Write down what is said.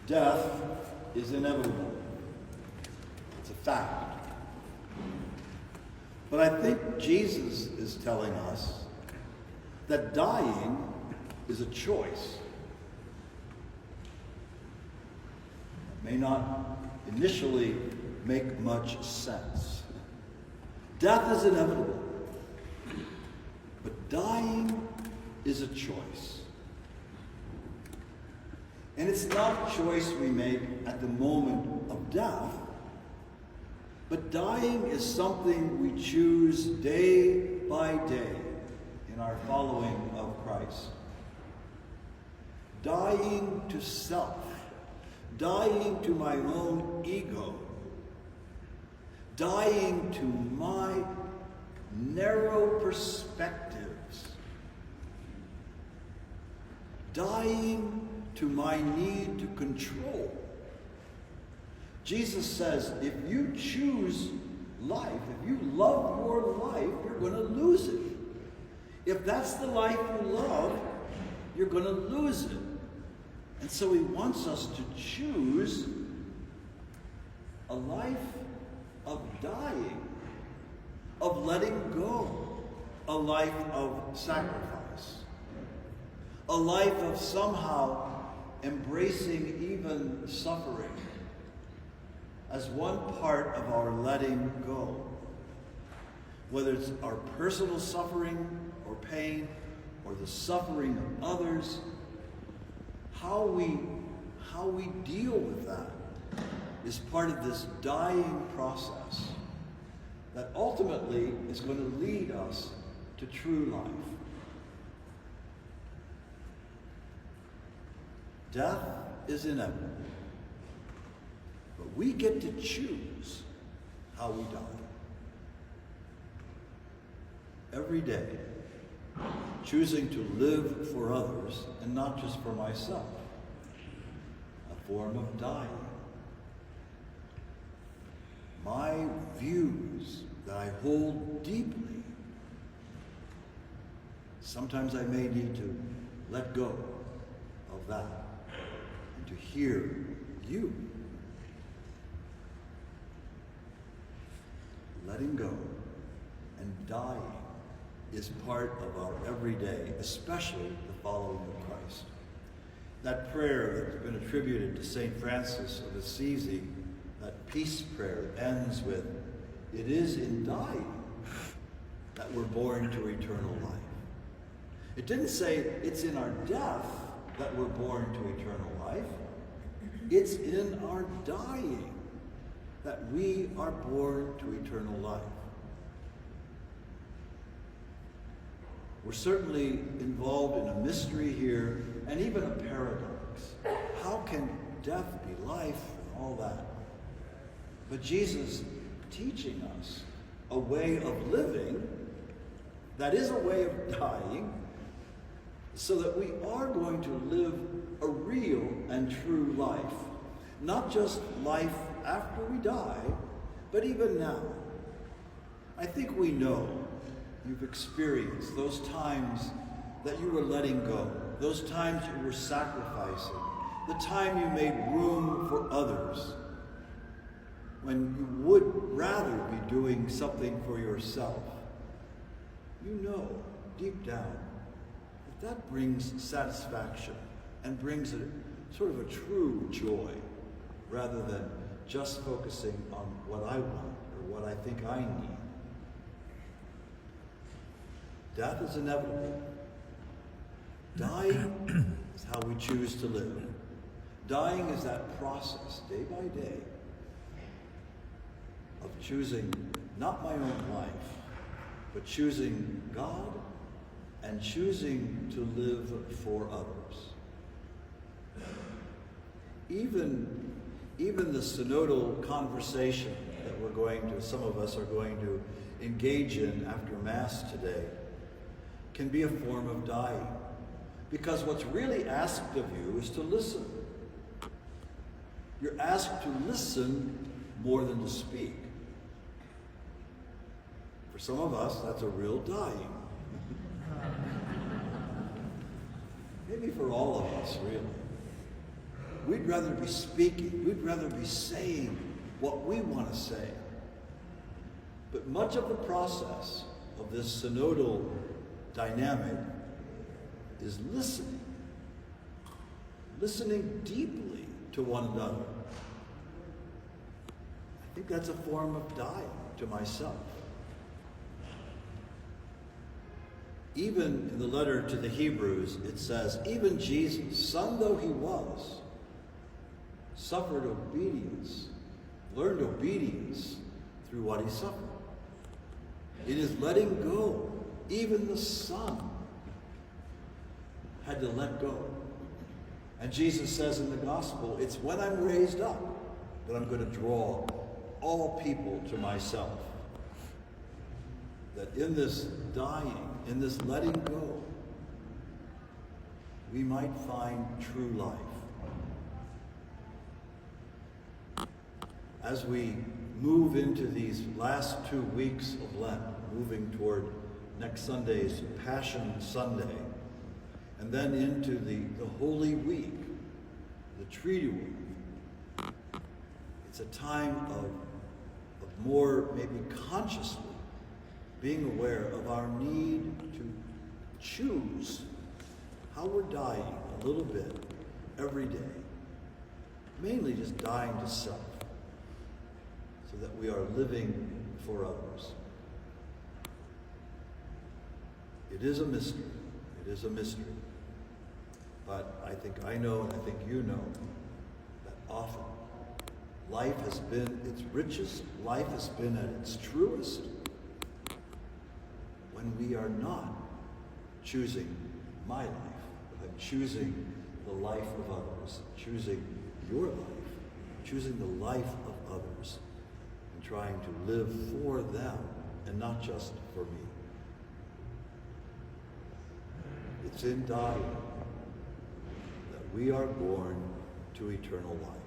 Death is inevitable. It's a fact. But I think Jesus is telling us that dying is a choice. It may not initially make much sense. Death is inevitable. But dying is a choice. And it's not a choice we make at the moment of death, but dying is something we choose day by day in our following of Christ. Dying to self, dying to my own ego, dying to my narrow perspectives, dying to my need to control. Jesus says, if you choose life, if you love your life, you're going to lose it. If that's the life you love, you're going to lose it. And so he wants us to choose a life of dying, of letting go, a life of sacrifice, a life of somehow embracing even suffering as one part of our letting go. Whether it's our personal suffering or pain or the suffering of others, how we deal with that is part of this dying process that ultimately is going to lead us to true life. Death is inevitable, but we get to choose how we die. Every day, choosing to live for others and not just for myself, a form of dying. My views that I hold deeply, sometimes I may need to let go of that and to hear you. Letting go and dying is part of our everyday, especially the following of Christ. That prayer that's been attributed to St. Francis of Assisi, that peace prayer, ends with, it is in dying that we're born to eternal life. It didn't say it's in our death that we're born to eternal life. It's in our dying that we are born to eternal life. We're certainly involved in a mystery here and even a paradox. How can death be life and all that? But Jesus teaching us a way of living that is a way of dying, so that we are going to live a real and true life. Not just life after we die, but even now. I think we know you've experienced those times that you were letting go, those times you were sacrificing, the time you made room for others, when you would rather be doing something for yourself. You know, deep down, that brings satisfaction and brings a sort of a true joy, rather than just focusing on what I want or what I think I need. Death is inevitable. Dying is how we choose to live. Dying is that process, day by day, of choosing not my own life, but choosing God and choosing to live for others. Even the synodal conversation that some of us are going to engage in after Mass today, can be a form of dying. Because what's really asked of you is to listen. You're asked to listen more than to speak. For some of us, that's a real dying. Maybe for all of us, really. we'd rather be speaking, we'd rather be saying what we want to say. But much of the process of this synodal dynamic is listening deeply to one another. I think that's a form of dying to myself. Even in the letter to the Hebrews, it says, even Jesus, son though he was, suffered obedience, learned obedience through what he suffered. It is letting go. Even the Son had to let go. And Jesus says in the gospel, it's when I'm raised up that I'm going to draw all people to myself. That in this dying, in this letting go, we might find true life. As we move into these last 2 weeks of Lent, moving toward next Sunday's Passion Sunday, and then into the Holy Week, the Treaty Week, it's a time of more maybe consciously being aware of our need to choose how we're dying a little bit every day, mainly just dying to self, so that we are living for others. It is a mystery. It is a mystery. But I think I know, and I think you know, that often life has been its richest, life has been at its truest when we are not choosing my life, but I'm choosing the life of others, choosing your life, choosing the life of others, and trying to live for them and not just for me. It's in dying that we are born to eternal life.